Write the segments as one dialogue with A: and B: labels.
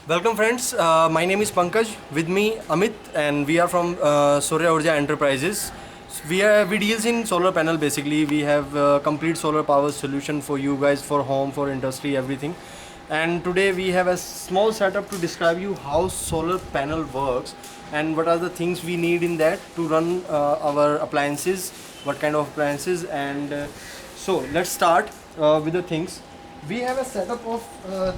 A: Welcome friends, my name is Pankaj, with me Amit, and we are from Surya Urja Enterprises. We deals in solar panel. Basically we have complete solar power solution for you guys, for home, for industry, everything. And today we have a small setup to describe you how solar panel works and what are the things we need in that to run our appliances, what kind of appliances. And so let's start with the things. We have a setup of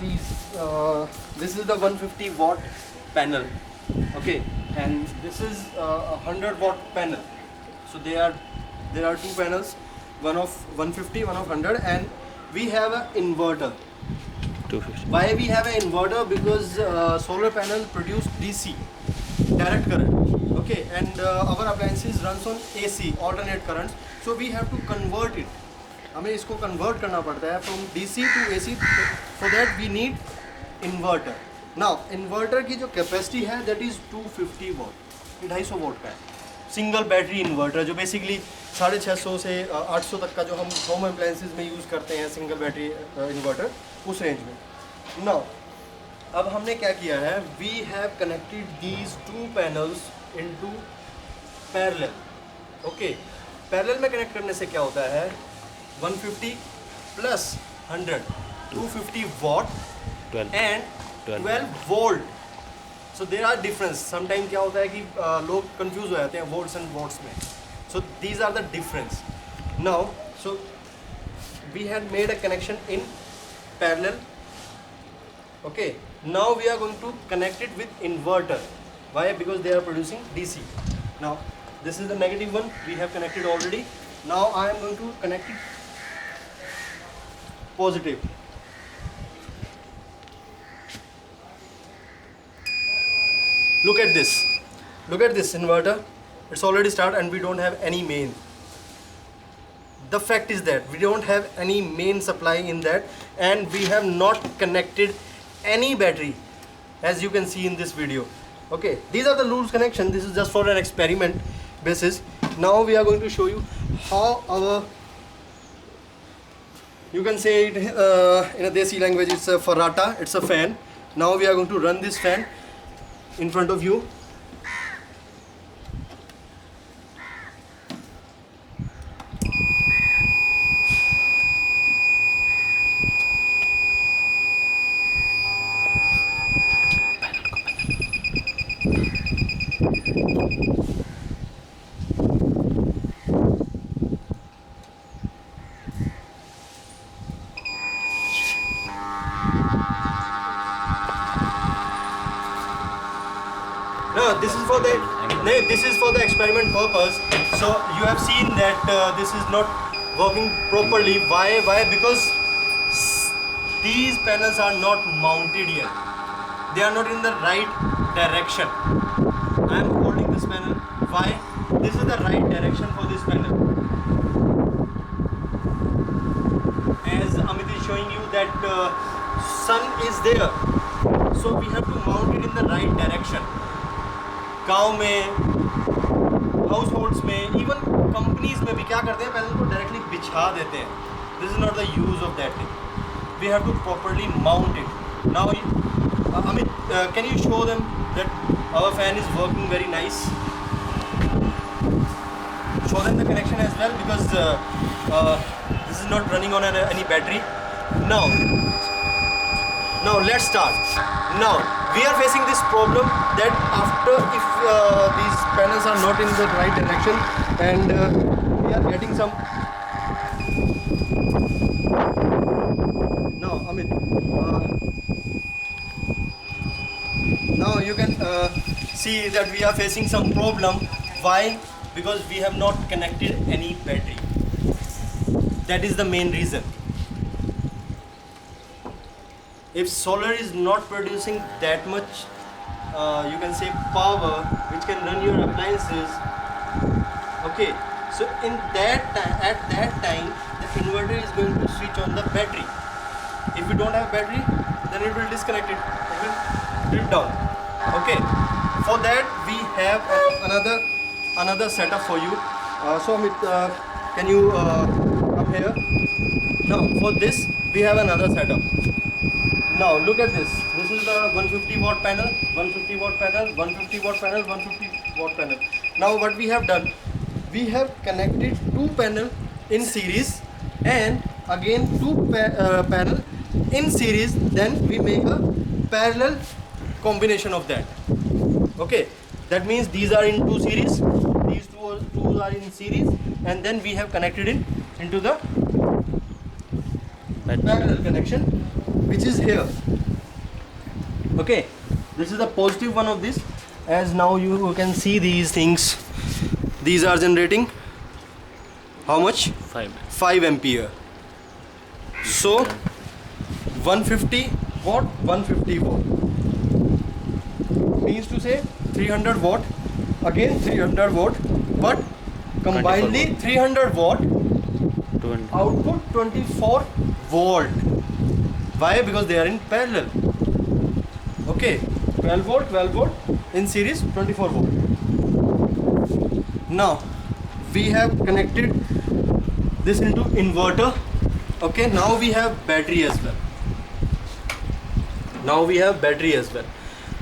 A: these. This is the 150 watt panel, okay, and this is a 100 watt panel. So there are two panels, one of 150, one of 100, and we have an inverter.
B: 250.
A: Why we have an inverter? Because solar panel produce DC, direct current, okay, and our appliances runs on AC, alternate currents. So we have to convert it. हमें इसको convert करना पड़ता है from DC to AC. For that we need inverter. Now inverter की जो capacity है that is 250 what, 250 vote का है. सिंगल बैटरी इन्वर्टर जो बेसिकली 650 से 800 तक का जो हम होम अप्लायंसेज में यूज़ करते हैं, सिंगल बैटरी इन्वर्टर, उस रेंज में. नाउ अब हमने क्या किया है, we have connected these two panels into parallel. Okay, parallel में कनेक्ट करने से क्या होता है, 150 plus 100, 250 watt
B: 12
A: and 12 volt. So there are difference. Sometime क्या होता है कि लोग confuse हो जाते हैं volts and watts में. So these are the difference. Now, so we had made a connection in parallel. Okay. Now we are going to connect it with inverter. Why? Because they are producing DC. Now this is the negative one. We have connected already. Now I am going to connect it positive. Look at this. Look at this inverter. It's already started and we don't have any main. The fact is that we don't have any main supply in that, and we have not connected any battery, as you can see in this video. Okay, these are the loose connection. This is just for an experiment basis. Now we are going to show you how our, you can say it in a Desi language, it's a farata, it's a fan. Now we are going to run this fan in front of you. No, this is for the experiment purpose. So you have seen that this is not working properly. Why? Because these panels are not mounted yet. They are not in the right direction. I am holding this panel. Why? This is the right direction for this panel. As Amit is showing you that sun is there, so we have to mount it in the right direction. गांव में, house holds में, even companies में भी क्या करते हैं, panel को directly बिछा देते हैं. This is not the use of that thing. We have to properly mount it. Now Amit, can you show them that our fan is working very nice. Show them the connection as well, because this is not running on any battery. Now let's start. Now we are facing this problem that after, if these panels are not in the right direction and we are getting some. Now Amit, now you can see that we are facing some problem. Why? Because we have not connected any battery. That is the main reason. If solar is not producing that much, you can say power which can run your appliances, okay, so in that at that time the inverter is going to switch on the battery. If you don't have battery, then it will disconnect it, it will trip down. Okay, for that we have another setup for you. So Amit, can you come here? Now for this we have another setup. Now look at this. This is the 150 watt panel, 150 watt panel, 150 watt panel, 150 watt panel. Now what we have done, we have connected two panel in series and again two panel in series. Then we make a parallel combination of that. Okay, that means these are in two series. These two are in series, and then we have connected it into the parallel connection, which is here. Okay, this is the positive one of this. As now you can see these things, these are generating how much? 5 ampere. So 150 watt, 150 watt means to say 300 watt, again 300 watt, but combinedly 300 watt, output 24 volt. Why? Because they are in parallel. Okay, 12 volt in series, 24 volt. Now we have connected this into inverter. Okay, now we have battery as well.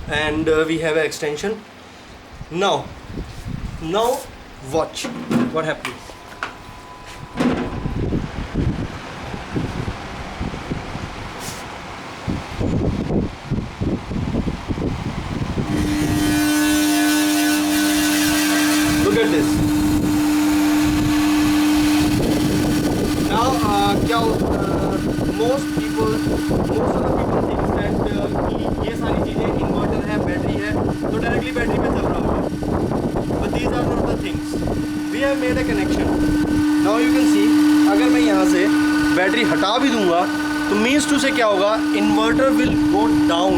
A: And we have an extension. Now watch what happens. Look at this. Now most of the people think that ये सारी चीजें inverter है, battery है, तो directly battery पे चल रहा होगा. But these are not the things. We have made a connection. Now you can see, अगर मैं यहाँ से बैटरी हटा भी दूंगा तो मीन्स टू से क्या होगा, inverter will go down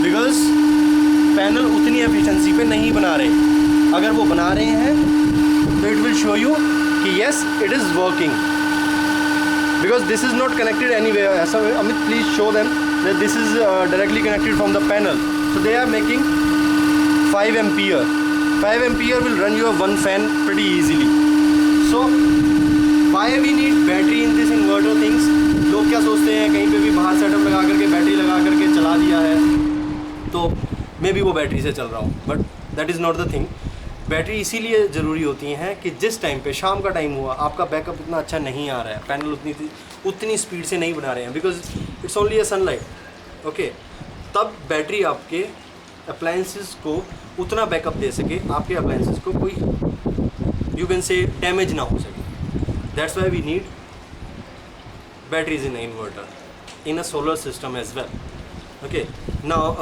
A: because panel उतनी एफिशिएंसी पे नहीं बना रहे. अगर वो बना रहे हैं तो इट विल शो यू कि yes it is working. Because this is not connected anywhere. So Amit, please show them that this is directly connected from the panel. So they are making 5 ampere. 5 ampere will run your one fan pretty easily. So why we need battery in this inverter things? लोग क्या सोचते हैं, कहीं पे भी बाहर setup लगा करके बैटरी लगा करके चला दिया है तो मे बी वो बैटरी से चल रहा हो, but that is not the thing. Battery इसीलिए ज़रूरी होती हैं कि जिस टाइम पे शाम का टाइम हुआ, आपका बैकअप इतना अच्छा नहीं आ रहा है, पैनल उतनी स्पीड से नहीं बना रहे हैं because it's only a sunlight. Okay, तब बैटरी आपके अप्लायंसेस को उतना बैकअप दे सके, आपके अप्लायंसेस को कोई यू कैन से डैमेज ना हो सके. That's why we need batteries in inverter in a solar system as well. Okay, now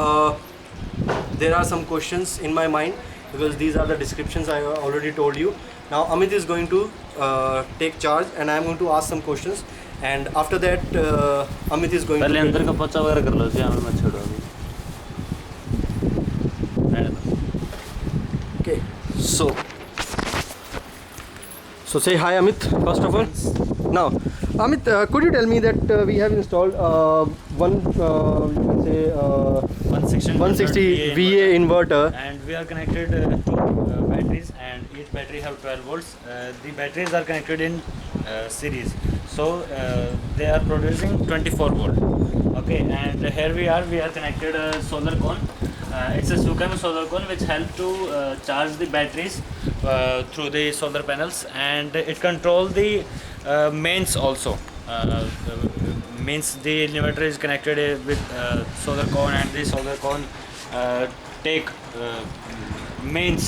A: there are some questions in my mind because these are the descriptions I already told you. Now Amit is going to take charge and I am going to ask some questions, and after that Amit is going
B: पहले
A: to
B: अंदर का पोछा वगैरह कर लो, हमें मत छोड़ो अभी.
A: okay, so say hi Amit first of all. Now Amit, could you tell me that we have installed one you can say 160 VA inverter,
B: and we are connected to batteries, and each battery have 12 volts. The batteries are connected in series, so they are producing 24 volt. Okay, and here we are connected a solar cone. It's a Sukam solar cone which help to charge the batteries through the solar panels, and it control the mains also. Means the inverter is connected with solar cone, and the solar cone take mains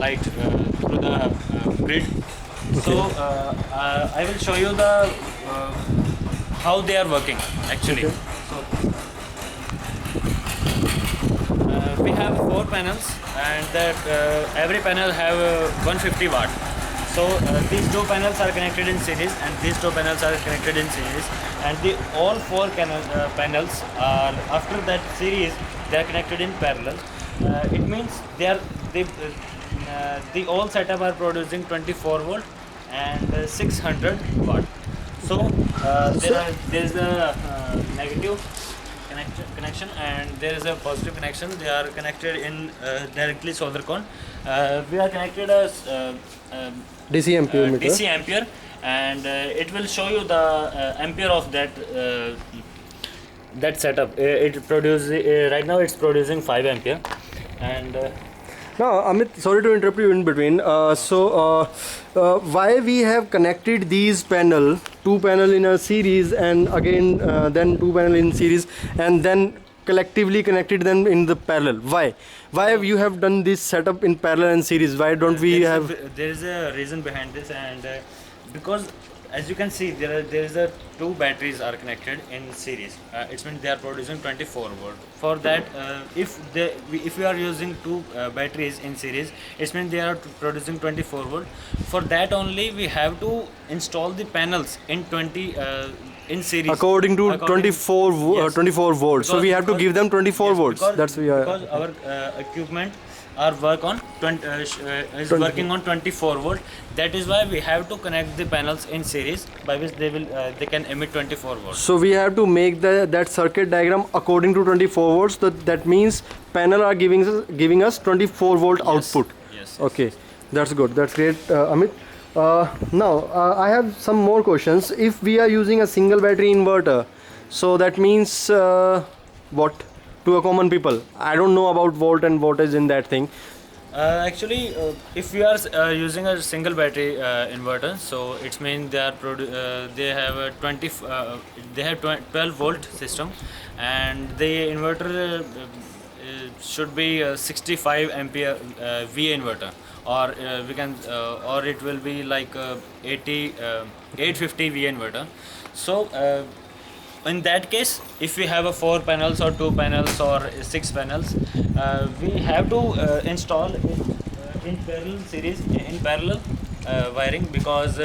B: light through the grid. So I will show you the how they are working actually.
A: Okay.
B: So we have 4 panels, and that every panel have 150 watt. So these 2 panels are connected in series, and these 2 panels are connected in series, and the all 4 panels are after that series they are connected in parallel. It means the all setup are producing 24 volt and 600 watt. So there is a negative connection and there is a positive connection. They are connected in directly solar cone. We are connected as
A: DC ampere meter.
B: DC ampere, and it will show you the ampere of that that setup, it produces right now it's producing 5 ampere, and
A: Now, Amit, sorry to interrupt you in between. Why we have connected these two panel in a series, and again then two panel in series, and then collectively connected them in the parallel? Why have you have done this setup in parallel and series? Why don't we have?
B: there is a reason behind this, and because as you can see, there is a 2 batteries are connected in series. It's means they are producing 24 volt. For that, if we are using 2 batteries in series, it's means they are producing 24 volt. For that only we have to install the panels in 20 in series
A: According to 24
B: yes.
A: 24 volts. So we have to
B: Because-
A: give them 24
B: yes,
A: volts.
B: because,
A: That's we are.
B: because our equipment are work on is
A: 20.
B: working on 24 volt. That is why we have to connect the panels in series, by which they can emit 24 volts.
A: So we have to make that circuit diagram according to 24 volts. That means panel are giving us 24 volt output.
B: Yes.
A: Okay, that's good. That's great, Amit. Now I have some more questions. If we are using a single battery inverter, so that means what to a common people? I don't know about volt and voltage in that thing.
B: Actually, if we are using a single battery inverter, so it means they are they have a 12 volt system, and the inverter should be 65 ampere VA inverter, or we can or it will be like 850 VA inverter. So in that case, if we have a 4 panels or 2 panels or 6 panels, we have to install in parallel series, in parallel wiring, because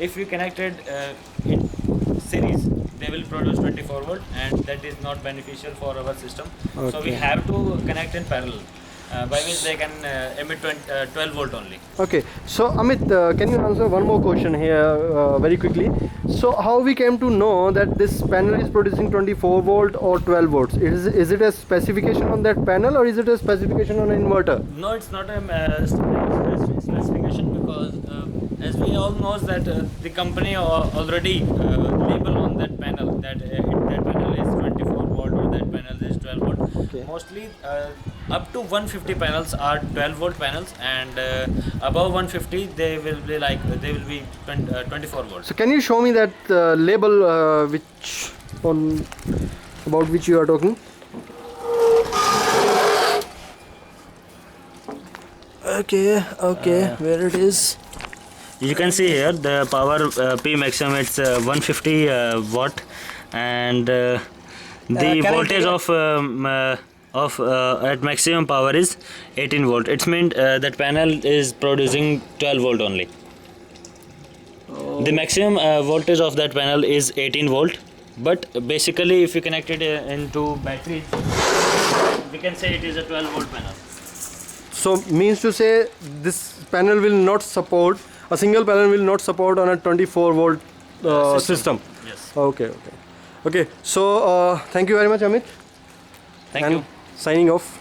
B: if we connected in series, they will produce 24 volt, and that is not beneficial for our system. So we
A: Okay.
B: have to connect in parallel, by which they can emit 12 volt only.
A: Okay, so Amit, can you answer one more question here very quickly? So how we came to know that this panel is producing 24 volt or 12 volts? Is it a specification on that panel, or is it a specification on an inverter?
B: No, it's not a specification, because as we all knows that the company already label on that panel that that panel is 24 volt or that panel is 12 volt.
A: Okay.
B: Mostly up to 150 panels are 12 volt panels, and above 150 they will be 24 volts.
A: So can you show me that label about which you are talking? Okay, where it is?
B: You can see here the power P maximum, it's 150 watt, and the
A: can I
B: voltage
A: take
B: of at maximum power is 18 volt. It means that panel is producing 12 volt only. The maximum voltage of that panel is 18 volt, but basically if you connect it into batteries, we can say it is a 12 volt panel.
A: So means to say this panel will not support, a single panel will not support on a 24 volt system.
B: Yes.
A: Okay. So thank you very much, Amit.
B: Thank
A: And
B: you.
A: signing off.